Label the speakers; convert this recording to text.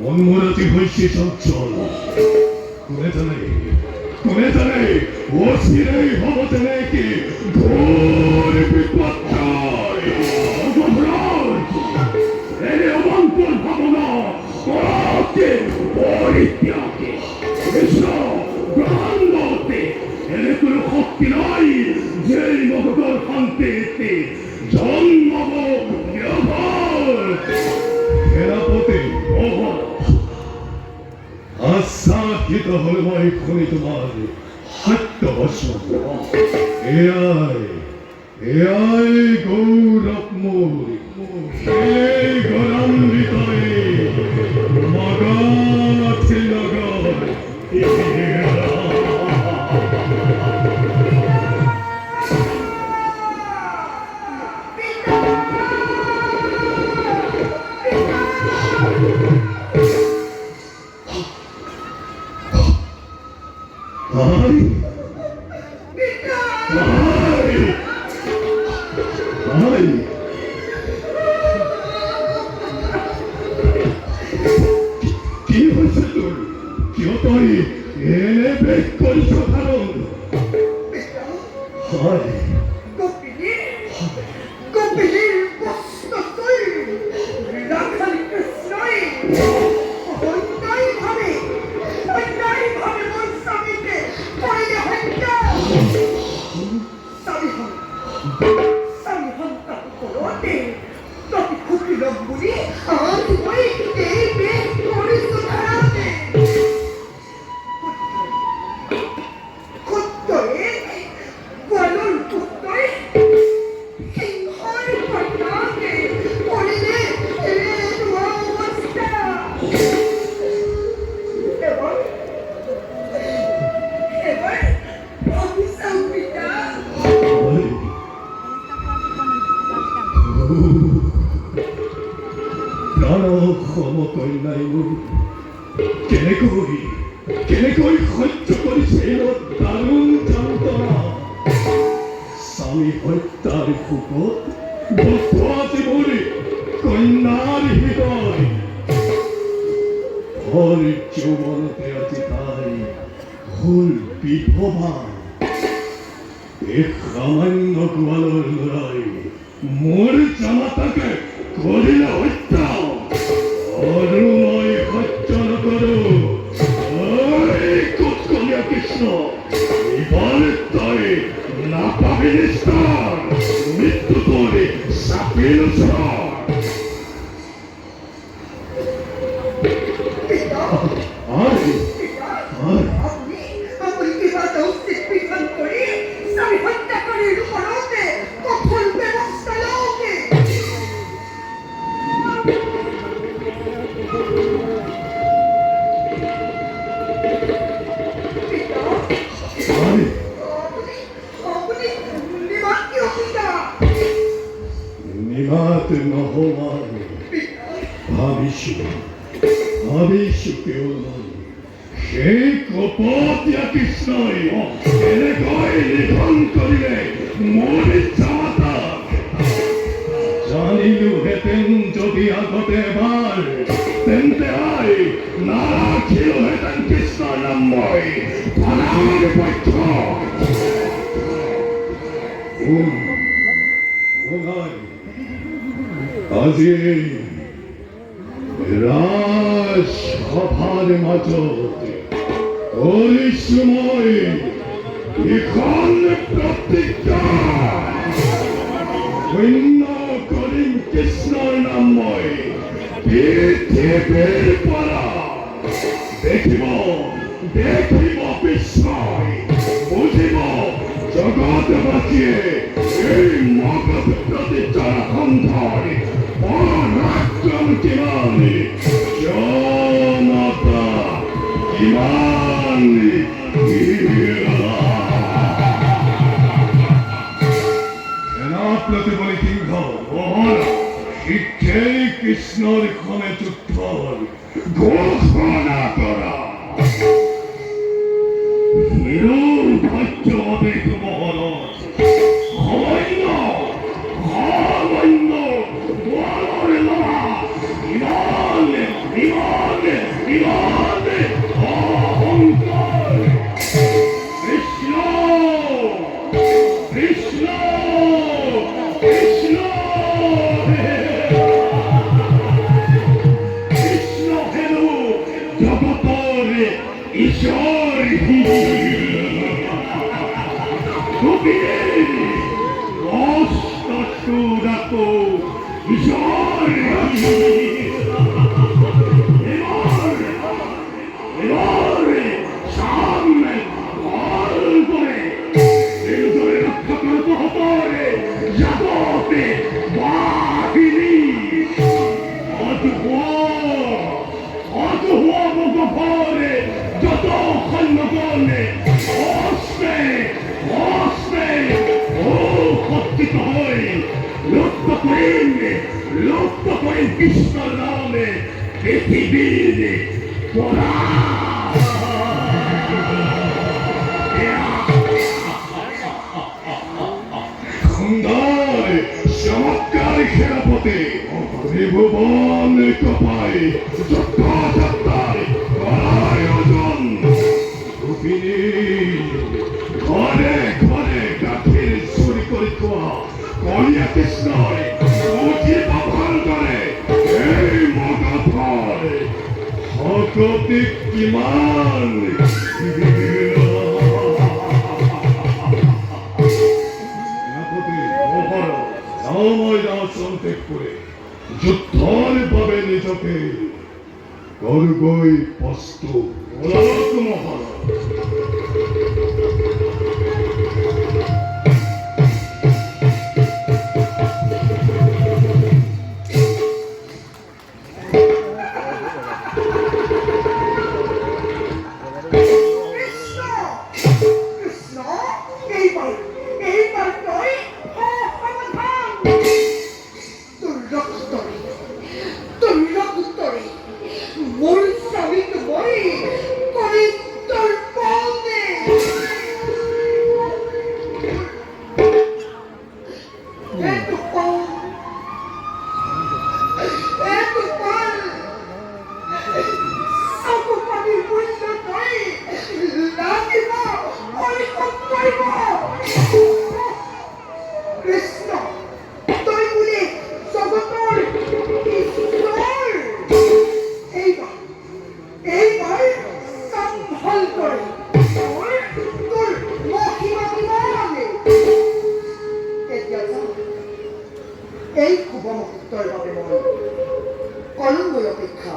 Speaker 1: মনমরাজি হইছে চঞ্চল কোনে জানে অচিরেই হব তেনেকে ঘোর বিপর্যয় এনে অবান্তর ভাবনা পরাকে পরিত্যাগে কৃষ্ণ গ্রহণ করতে এনে কোনো শক্তি নাই যেই মগজর শান্তিতে জন্মব সেনাপতি আশ্বাসিত হল মই খুনি তোমার সত্যবস্ম এয়াই গৌরব মোর সেই গৌরম্বিতরে মগন আছে নগর কি হয়েছে তোর কিয় তই এনে বেশ করিস কারণ কেনেকৈ সহ্য কৰিছে দাৰুণ যন্ত্ৰণা স্বামী হত্যাৰ শোকত বসোৱা জীৱৰ কন্যাৰ হৃদয় ভৰ যৌৱনতে আজি তাই হল বিধৱা এই সামান্য গোৱালৰ ল'ৰাই মোৰ জামাতাকে কৰিলে হত্যা আৰু মই সহ্য নকৰো কৃষ্ণ এবার তাই না পাবে নিস্তার মৃত্যু তোরে সাপের ভাবিছো কেউ নয় সেই কপটীয়া কৃষ্ণই এনেকৈ নিধন কৰিলে মোৰ জামাতা জানিলোহেঁতেন যদি আগতে এবাৰ তেন্তে আই নাৰাখিলোহেঁতেন কৃষ্ণৰ নাম মই ধনাৰ পক্ষ আজি রাজসভার মাজতে কৰিছো মই এখন প্ৰতিজ্ঞা শূন্য কৰিম কৃষ্ণৰ নাম মই পৃথিৱীৰ পৰা দেখিব বিস্ময় বুজিব জগতবাসীয়ে এই মগজ প্ৰতিজ্ঞাৰ সন্ধান পৰাক্ৰম কিমান জনতা কিমান সেনাপতি বলি সিংহ শিক্ষাই কৃষ্ণৰ খনে যুদ্ধৰ ঘোষণা কৰা হিৰো ভাগ্য অধিক মহলত সামান্য ইমান ইমান অহংকার কৃষ্ণ কৃষ্ণ কৃষ্ণ কৃষ্ণ হেন জগতর ঈশ্বর কবির কষ্ট সুরাতো ঈশ্বর এবারে সামনে ভাল করে নির্দয় রক্ষা করতে হবে জগতে বাহিনী অজুয়া যত খন্ডগণে অস্তে অস্তে ও কর্তৃত হয়ে লুপ্ত করেন কৃষ্ণ নামে পৃথিবীর পোড়া সুন্দর চমৎকার সেনাপতি ত্রিভুবন কপায় যথাযাত্রায় আয়োজন ঘরে ঘরে গাছের চুরি করে খোয়া কলিয়া কৃষ্ণয় ব্যবহার করে এই মগা ফল হকতিক কিমান সন্ত্যাগ করে যুদ্ধর ভাবে নিজকে গর্গই প্রস্তুত মহারাজ এই খুব উত্তর হবে কলঙ্ক অপেক্ষা